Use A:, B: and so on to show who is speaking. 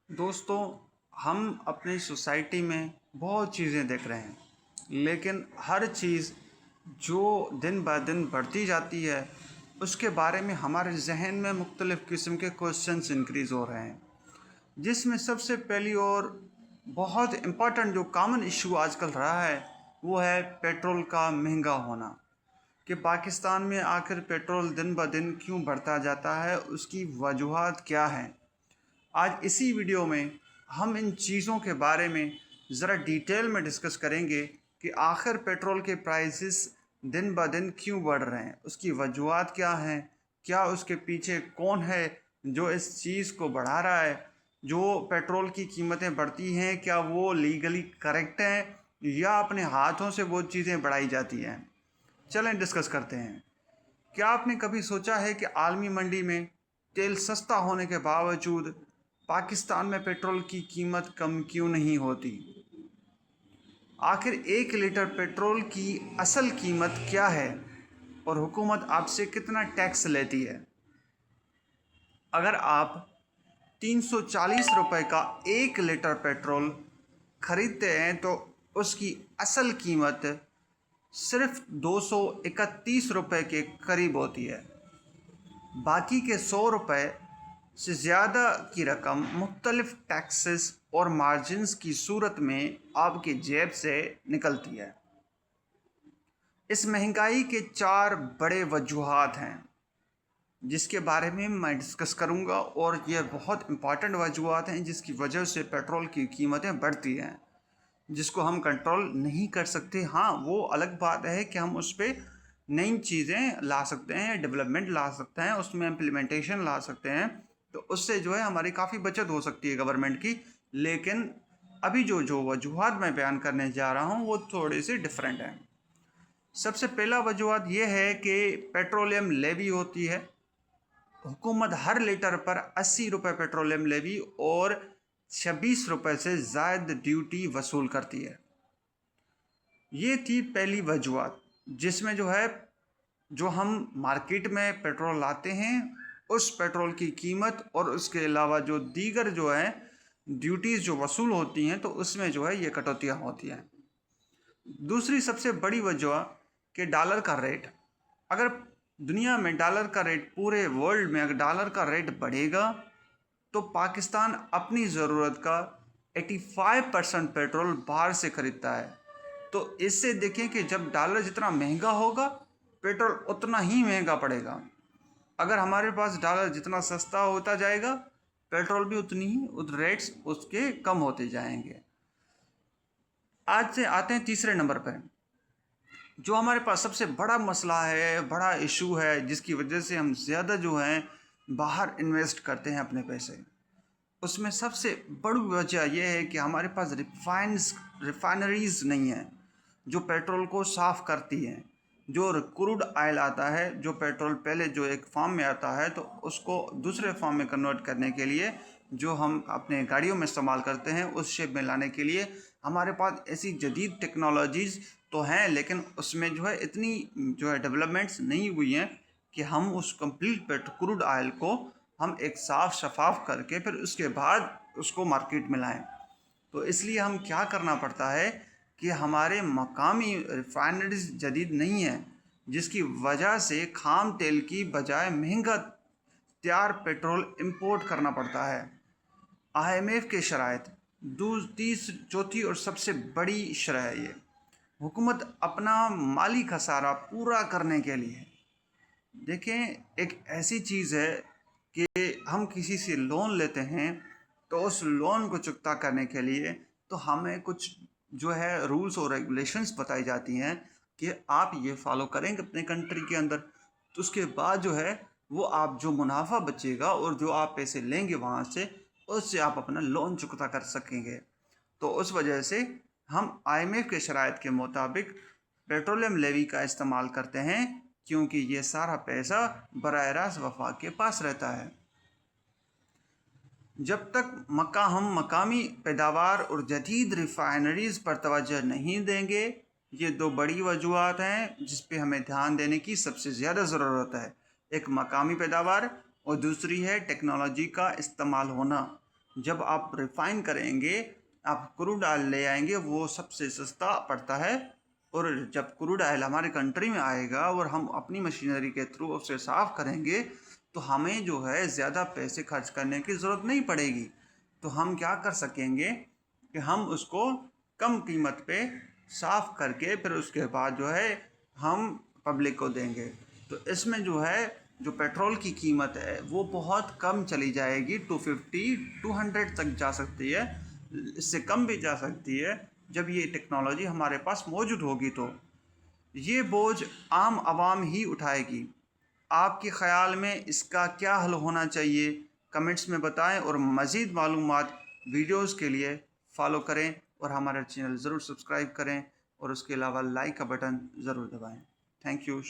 A: दोस्तों, हम अपनी सोसाइटी में बहुत चीज़ें देख रहे हैं, लेकिन हर चीज़ जो दिन ब दिन बढ़ती जाती है, उसके बारे में हमारे ज़हन में मुख्तलिफ़ किस्म के क्वेश्चंस इंक्रीज़ हो रहे हैं। जिसमें सबसे पहली और बहुत इम्पोर्टेंट जो कॉमन इशू आजकल रहा है, वो है पेट्रोल का महंगा होना। कि पाकिस्तान में आखिर पेट्रोल दिन ब दिन क्यों बढ़ता जाता है, उसकी वजूहात क्या हैं। आज इसी वीडियो में हम इन चीज़ों के बारे में ज़रा डिटेल में डिस्कस करेंगे कि आखिर पेट्रोल के प्राइसेस दिन ब दिन क्यों बढ़ रहे हैं, उसकी वजूहात क्या हैं, क्या उसके पीछे कौन है जो इस चीज़ को बढ़ा रहा है। जो पेट्रोल की कीमतें बढ़ती हैं, क्या वो लीगली करेक्ट हैं या अपने हाथों से वो चीज़ें बढ़ाई जाती हैं। चलें डिस्कस करते हैं। क्या आपने कभी सोचा है कि आलमी मंडी में तेल सस्ता होने के बावजूद पाकिस्तान में पेट्रोल की कीमत कम क्यों नहीं होती? आखिर 1 लीटर पेट्रोल की असल कीमत क्या है और हुकूमत आपसे कितना टैक्स लेती है? अगर आप 340 रुपए का 1 लीटर पेट्रोल खरीदते हैं तो उसकी असल कीमत सिर्फ 231 रुपए के करीब होती है। बाकी के 100 रुपए से ज़्यादा की रकम मुख्तलिफ टैक्सेस और मार्जिन्स की सूरत में आपकी जेब से निकलती है। इस महंगाई के 4 बड़े वजूहात हैं जिसके बारे में मैं डिस्कस करूंगा, और ये बहुत इम्पॉर्टेंट वजूहात हैं जिसकी वजह से पेट्रोल की कीमतें बढ़ती हैं, जिसको हम कंट्रोल नहीं कर सकते। हाँ, वो अलग बात है कि हम उस पर नई चीज़ें ला सकते हैं, डेवलपमेंट ला सकते हैं, उसमें इम्प्लीमेंटेशन ला सकते हैं, तो उससे जो है हमारी काफ़ी बचत हो सकती है गवर्नमेंट की। लेकिन अभी जो जो वजूहात मैं बयान करने जा रहा हूँ वो थोड़ी सी डिफरेंट हैं। सबसे पहला वजूहात ये है कि पेट्रोलियम लेवी होती है। हुकूमत हर लीटर पर 80 रुपये पेट्रोलियम लेवी और 26 रुपये से ज़ायद ड्यूटी वसूल करती है। ये थी पहली वजूहात, जिसमें जो है जो हम मार्केट में पेट्रोल लाते हैं उस पेट्रोल की कीमत और उसके अलावा जो दीगर जो है ड्यूटीज़ जो वसूल होती हैं, तो उसमें जो है ये कटौतियाँ होती हैं। दूसरी सबसे बड़ी वजह कि डॉलर का रेट, अगर दुनिया में डॉलर का रेट, पूरे वर्ल्ड में अगर डॉलर का रेट बढ़ेगा तो पाकिस्तान अपनी ज़रूरत का 85% पेट्रोल बाहर से ख़रीदता है। तो इससे देखें कि जब डॉलर जितना महंगा होगा, पेट्रोल उतना ही महंगा पड़ेगा। अगर हमारे पास डॉलर जितना सस्ता होता जाएगा, पेट्रोल भी उतनी ही रेट्स उसके कम होते जाएंगे। आज से आते हैं तीसरे नंबर पर। जो हमारे पास सबसे बड़ा मसला है, बड़ा इशू है, जिसकी वजह से हम ज़्यादा जो हैं बाहर इन्वेस्ट करते हैं अपने पैसे, उसमें सबसे बड़ी वजह यह है कि हमारे पास रिफाइनरीज़ नहीं हैं जो पेट्रोल को साफ़ करती हैं। जो क्रूड ऑयल आता है, जो पेट्रोल पहले जो एक फार्म में आता है तो उसको दूसरे फार्म में कन्वर्ट करने के लिए, जो हम अपने गाड़ियों में इस्तेमाल करते हैं, उस शेप में लाने के लिए हमारे पास ऐसी जदीद टेक्नोलॉजीज़ तो हैं, लेकिन उसमें जो है इतनी जो है डेवलपमेंट्स नहीं हुई हैं कि हम उस कंप्लीट क्रूड ऑयल को हम एक साफ़ शफाफ करके फिर उसके बाद उसको मार्केट में लाएं। तो इसलिए हम क्या करना पड़ता है कि हमारे मकामी रिफाइनरीज जदीद नहीं है, जिसकी वजह से खाम तेल की बजाय महंगा तैयार पेट्रोल इंपोर्ट करना पड़ता है। IMF के शराइत चौथी और सबसे बड़ी शरह है ये। हुकूमत अपना माली खसारा पूरा करने के लिए, देखें, एक ऐसी चीज़ है कि हम किसी से लोन लेते हैं तो उस लोन को चुकता करने के लिए तो हमें कुछ जो है रूल्स और रेगुलेशंस बताई जाती हैं कि आप ये फॉलो करेंगे अपने कंट्री के अंदर, तो उसके बाद जो है वो आप जो मुनाफा बचेगा और जो आप पैसे लेंगे वहाँ से, उससे आप अपना लोन चुकता कर सकेंगे। तो उस वजह से हम IMF के शराइत के मुताबिक पेट्रोलियम लेवी का इस्तेमाल करते हैं, क्योंकि ये सारा पैसा बराह रास्त वफाक के पास रहता है। जब तक हम मकामी पैदावार और जदीद रिफाइनरीज़ पर तवज्जो नहीं देंगे, ये दो बड़ी वजूहात हैं जिस पे हमें ध्यान देने की सबसे ज़्यादा ज़रूरत है। एक मकामी पैदावार और दूसरी है टेक्नोलॉजी का इस्तेमाल होना, जब आप रिफ़ाइन करेंगे, आप क्रूड ऑयल ले आएंगे, वो सबसे सस्ता पड़ता है। और जब क्रूड ऑयल हमारे कंट्री में आएगा और हम अपनी मशीनरी के थ्रू उसे साफ़ करेंगे, तो हमें जो है ज़्यादा पैसे खर्च करने की ज़रूरत नहीं पड़ेगी। तो हम क्या कर सकेंगे कि हम उसको कम कीमत पे साफ़ करके फिर उसके बाद जो है हम पब्लिक को देंगे। तो इसमें जो है जो पेट्रोल की कीमत है वो बहुत कम चली जाएगी, 250-200 तक जा सकती है, इससे कम भी जा सकती है जब ये टेक्नोलॉजी हमारे पास मौजूद होगी। तो ये बोझ आम आवाम ही उठाएगी। आपके ख़्याल में इसका क्या हल होना चाहिए, कमेंट्स में बताएं। और मज़ीद मालूमात वीडियोस के लिए फ़ॉलो करें और हमारा चैनल ज़रूर सब्सक्राइब करें और उसके अलावा लाइक का बटन ज़रूर दबाएं। Thank you.